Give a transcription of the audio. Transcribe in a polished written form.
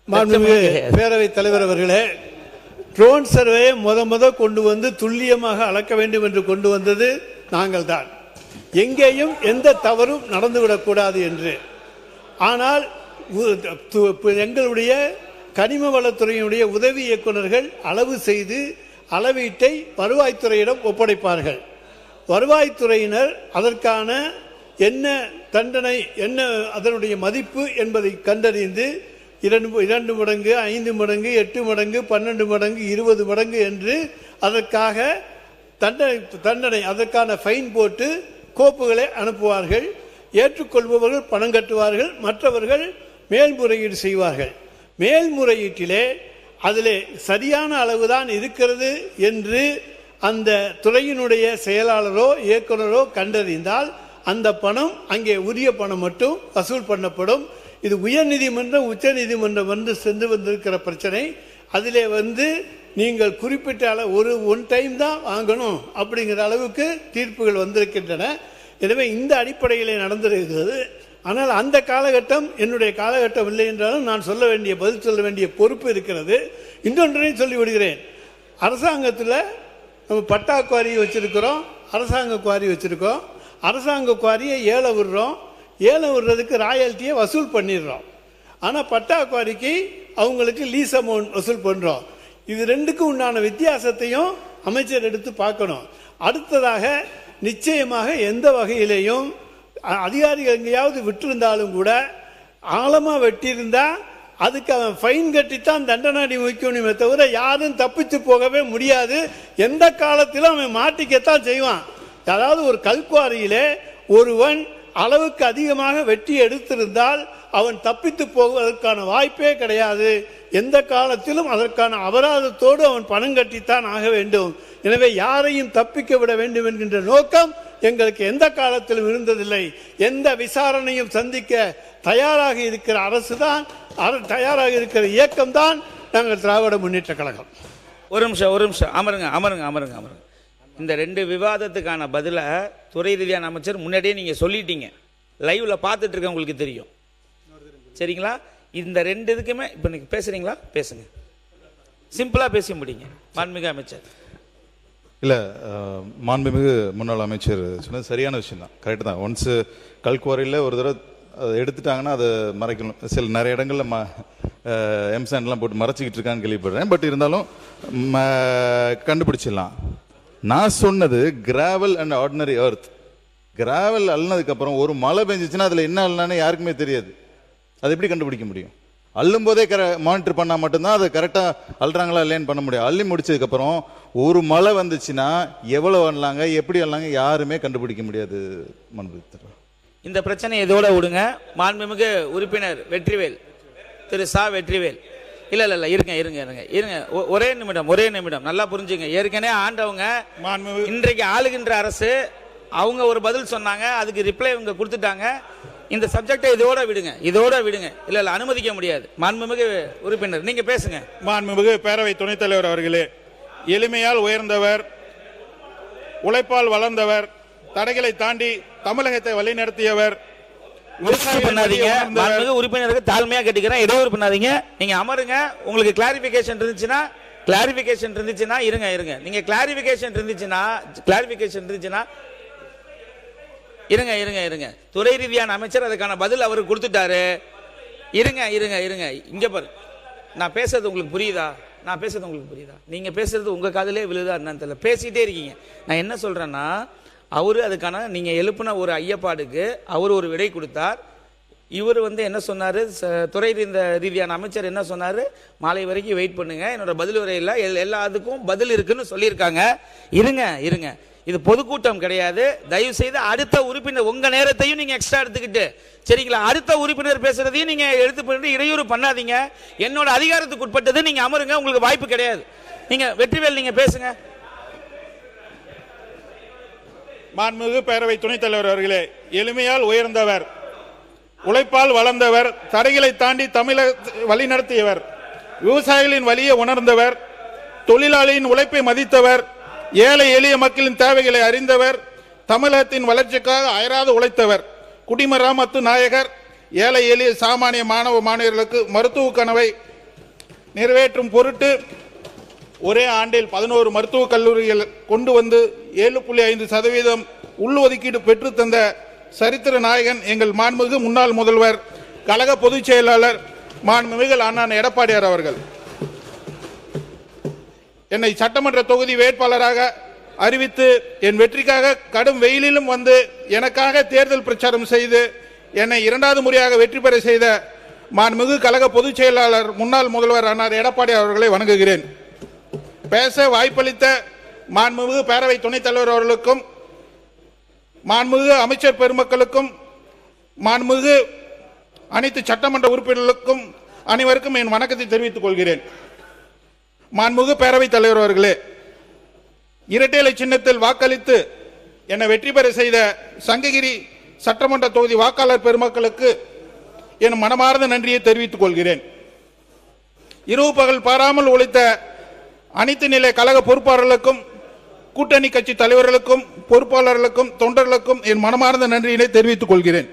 பேரவைத் தலைவர் அவர்களே, ட்ரோன் சர்வே முத கொண்டு வந்து துல்லியமாக அளக்க வேண்டும் என்று கொண்டு வந்தது நாங்கள் தான். எங்கேயும் எந்த தவறும் நடந்துவிடக்கூடாது என்று. ஆனால் எங்களுடைய கனிம வளத்துறையினுடைய உதவி இயக்குநர்கள் அளவு செய்து அளவீட்டை வருவாய்த்துறையிடம் ஒப்படைப்பார்கள். வருவாய்த்துறையினர் அதற்கான என்ன தண்டனை, என்ன அதனுடைய மதிப்பு என்பதை கண்டறிந்து 2 மடங்கு, 5 மடங்கு, 8 மடங்கு, 12 மடங்கு, 20 மடங்கு என்று அதற்காக தண்டனை அதற்கான ஃபைன் போட்டு கோப்புகளை அனுப்புவார்கள். ஏற்றுக்கொள்பவர்கள் பணம் கட்டுவார்கள், மற்றவர்கள் மேல்முறையீடு செய்வார்கள். மேல்முறையீட்டிலே அதிலே சரியான அளவுதான் இருக்கிறது என்று அந்த துறையினுடைய செயலாளரோ இயக்குநரோ கண்டறிந்தால் அந்த பணம் அங்கே உரிய பணம் மட்டும் வசூல் பண்ணப்படும். இது உயர்நீதிமன்றம் உச்ச நீதிமன்றம் சென்று வந்திருக்கிற பிரச்சனை. அதிலே நீங்கள் குறிப்பிட்ட அளவு ஒன் டைம் தான் வாங்கணும் அப்படிங்கிற அளவுக்கு தீர்ப்புகள் வந்திருக்கின்றன. எனவே இந்த அடிப்படையில் நடந்திருக்கிறது. ஆனால் அந்த காலகட்டம் என்னுடைய காலகட்டம் இல்லை என்றாலும் நான் பதில் சொல்ல வேண்டிய பொறுப்பு இருக்கிறது. இன்னொன்றையும் சொல்லிவிடுகிறேன். அரசாங்கத்தில் நம்ம பட்டா குவாரி வச்சிருக்கிறோம், அரசாங்க குவாரி வச்சிருக்கோம். அரசாங்க குவாரியை ஏல விடுறோம், ஏல விடுறதுக்கு ராயல்ட்டியை வசூல் பண்ணிடுறோம். ஆனால் பட்டா குவாரிக்கு அவங்களுக்கு லீஸ் அமௌண்ட் வசூல் பண்ணுறோம். இது ரெண்டுக்கும் உண்டான வித்தியாசத்தையும் அமைச்சர் எடுத்து பார்க்கணும். அடுத்ததாக நிச்சயமாக எந்த வகையிலையும் அதிகாரிகள் எங்கேயாவது விட்டிருந்தாலும் கூட ஆழமாக வெட்டியிருந்தா அதுக்கு அவன் ஃபைன் கட்டித்தான் தண்டனை அனுபவிக்கணுமே தவிர யாரும் தப்பிச்சு போகவே முடியாது. எந்த காலத்திலும் அவன் மாட்டிக்கத்தான் செய்வான். அதாவது ஒரு கல்குவாரியிலே ஒருவன் அளவுக்கு அதிகமாக வெட்டி எடுத்திருந்தால் அவன் தப்பித்து போவதற்கான வாய்ப்பே கிடையாது. எந்த காலத்திலும் அதற்கான அபராதத்தோடு அவன் பணம் கட்டித்தான் ஆக வேண்டும். எனவே யாரையும் தப்பிக்க விட வேண்டும் என்கின்ற நோக்கம் எங்களுக்கு எந்த காலத்திலும் இருந்ததில்லை. எந்த விசாரணையும் சந்திக்க தயாராக இருக்கிற அரசு தான், தயாராக இருக்கிற இயக்கம் தான் நாங்கள் திராவிட முன்னேற்ற கழகம். ஒரு நிமிஷம் அமருங்க. இந்த 2 விவாதத்துக்கான பதில துறை ரீதியான அமைச்சர் முன்னாடியே நீங்க சொல்லிட்டீங்க. லைவ்ல பார்த்துட்டு இருக்க உங்களுக்கு தெரியும். சரிங்களா? இந்த 2 இதுக்குமே இப்போ நீங்க பேசுறீங்களா? பேசுங்க, சிம்பிளா பேசி முடிங்க. மாண்புமிகு அமைச்சர். இல்லை, மாண்புமிகு முன்னாள் அமைச்சர் சொன்னது சரியான விஷயம் தான், கரெக்டு தான். ஒன்ஸ் கல்குவாரியில் ஒரு தடவை அதை எடுத்துட்டாங்கன்னா அதை மறைக்கணும். நிறைய இடங்களில் எம்சாண்ட்லாம் போட்டு மறைச்சிக்கிட்டு இருக்கான்னு கேள்விப்படுறேன். பட் இருந்தாலும் கண்டுபிடிச்சிடலாம். நான் சொன்னது gravel and ordinary earth. Gravel அள்ளினதுக்கப்புறம் ஒரு மழை பெஞ்சிச்சுன்னா அதில் என்ன அள்ளினானே யாருக்குமே தெரியாது. அது எப்படி கண்டுபிடிக்க முடியும்? அள்ளும் போதே மானிட்டர் பண்ணால் மட்டும்தான் அதை கரெக்டாக அள்ளுறாங்களா இல்லைன்னு பண்ண முடியும். அள்ளி முடிச்சதுக்கப்புறம் ஒரு மழை வந்துச்சுன்னா எவ்வளோ அள்ளாங்க, எப்படி அள்ளாங்க, யாருமே கண்டுபிடிக்க முடியாது. இந்த பிரச்சனை இதோட விடுங்க. மாண்புமிகு உறுப்பினர் வெற்றிவேல், திரு சா வெற்றிவேல். இல்ல இருங்க, ஒரே நிமிடம் நல்லா புரிஞ்சுங்க. ஏற்கனவே ஆண்டவங்க இன்றைக்கு ஆளுகின்ற அரசு அவங்க ஒரு பதில் சொன்னாங்க, அதுக்கு ரிப்ளை இவங்க கொடுத்துட்டாங்க. இந்த சப்ஜெக்டை இதோட விடுங்க. இல்ல அனுமதிக்க முடியாது. மாண்புமிகு உறுப்பினர் நீங்க பேசுங்க. மாண்புமிகு பேரவை துணைத் தலைவர் அவர்களே, எளிமையால் உயர்ந்தவர், உழைப்பால் வளர்ந்தவர், தடைகளை தாண்டி தமிழகத்தை வழிநடத்தியவர். உறுப்பினருக்கு தாழ்மையா கேட்டுக்கிறேன், இடையூறு பண்ணாதீங்க. நீங்க அமருங்க. உங்களுக்கு கிளாரிபிகேஷன் இருந்துச்சுன்னா இருங்க. நீங்க கிளாரிபிகேஷன் இருந்துச்சுன்னா இருங்க. துறை ரீதியான அமைச்சர் அதுக்கான பதில் அவருக்கு கொடுத்துட்டாரு. இருங்க. இங்க பாரு, நான் பேசுறது உங்களுக்கு புரியுதா? நீங்க பேசுறது உங்க காதலே விழுதா என்னன்னு தெரியல. பேசிட்டே இருக்கீங்க. நான் என்ன சொல்றேன்னா, அவரு அதுக்கான நீங்க எழுப்பின ஒரு ஐயப்பாடுக்கு அவர் ஒரு விடை கொடுத்தார். இவர் என்ன சொன்னாரு, துறை ரீதியான அமைச்சர் என்ன சொன்னாரு, மாலை வரைக்கும் வெயிட் பண்ணுங்க, என்னோட பதில் வரையில் எல்லாத்துக்கும் பதில் இருக்குன்னு சொல்லியிருக்காங்க. இருங்க. இது பொதுக்கூட்டம் கிடையாது. தயவு செய்து அடுத்த உறுப்பினர் உங்க நேரத்தையும் நீங்க எக்ஸ்ட்ரா எடுத்துக்கிட்டு, சரிங்களா, அடுத்த உறுப்பினர் பேசுறதையும் நீங்க எடுத்து பண்ணி இடையூறு பண்ணாதீங்க. என்னோட அதிகாரத்துக்கு உட்பட்டது. நீங்க அமருங்க, உங்களுக்கு வாய்ப்பு கிடையாது. நீங்க வெற்றிவேல் நீங்க பேசுங்க. மாண்புமிகு பேரவை துணைத் தலைவர் அவர்களே, எளிமையால் உயர்ந்தவர், உழைப்பால் வளர்ந்தவர், தடைகளை தாண்டி தமிழக வழிநடத்தியவர், விவசாயிகளின் வழியை உணர்ந்தவர், தொழிலாளியின் உழைப்பை மதித்தவர், ஏழை எளிய மக்களின் தேவைகளை அறிந்தவர், தமிழகத்தின் வளர்ச்சிக்காக அயராது உழைத்தவர், குடிமராமத்து நாயகர், ஏழை எளிய சாமானிய மாணவர்களுக்கு மருத்துவ கனவை நிறைவேற்றும் பொருட்டு ஒரே ஆண்டில் 11 மருத்துவக் கல்லூரிகள் கொண்டு வந்து 7.5% உள்ஒதுக்கீடு பெற்று தந்த சரித்திர நாயகன் எங்கள் மாண்புமிகு முன்னாள் முதல்வர் கழக பொதுச் செயலாளர் மாண்புமிகு அண்ணன் எடப்பாடியார் அவர்கள். என்னை சட்டமன்ற தொகுதி வேட்பாளராக அறிவித்து என் வெற்றிக்காக கடும் வெயிலிலும் வந்து எனக்காக தேர்தல் பிரச்சாரம் செய்து என்னை 2வது முறையாக வெற்றி பெற செய்த மாண்புமிகு கழக பொதுச் செயலாளர் முன்னாள் முதல்வர் அண்ணன் எடப்பாடி அவர்களை வணங்குகிறேன். பேச வாய்ப்பளித்த மாண்புமிகு பேரவை துணைத் தலைவர் அவர்களுக்கும் மாண்புமிகு அமைச்சர் பெருமக்களுக்கும் மாண்புமிகு அனைத்து சட்டமன்ற உறுப்பினர்களுக்கும் அனைவருக்கும் என் வணக்கத்தை தெரிவித்துக் கொள்கிறேன். மாண்புமிகு பேரவைத் தலைவர் அவர்களே, இரட்டை இலை சின்னத்தில் வாக்களித்து என்னை வெற்றி பெற செய்த சங்ககிரி சட்டமன்ற தொகுதி வாக்காளர் பெருமக்களுக்கு என் மனமார்ந்த நன்றியை தெரிவித்துக் கொள்கிறேன். இரவு பகல் பாராமல் உழைத்த அனைத்து நிலை கழக பொறுப்பாளர்களுக்கும் கூட்டணி கட்சி தலைவர்களுக்கும் பொறுப்பாளர்களுக்கும் தொண்டர்களுக்கும் என் மனமார்ந்த நன்றியினை தெரிவித்துக் கொள்கிறேன்.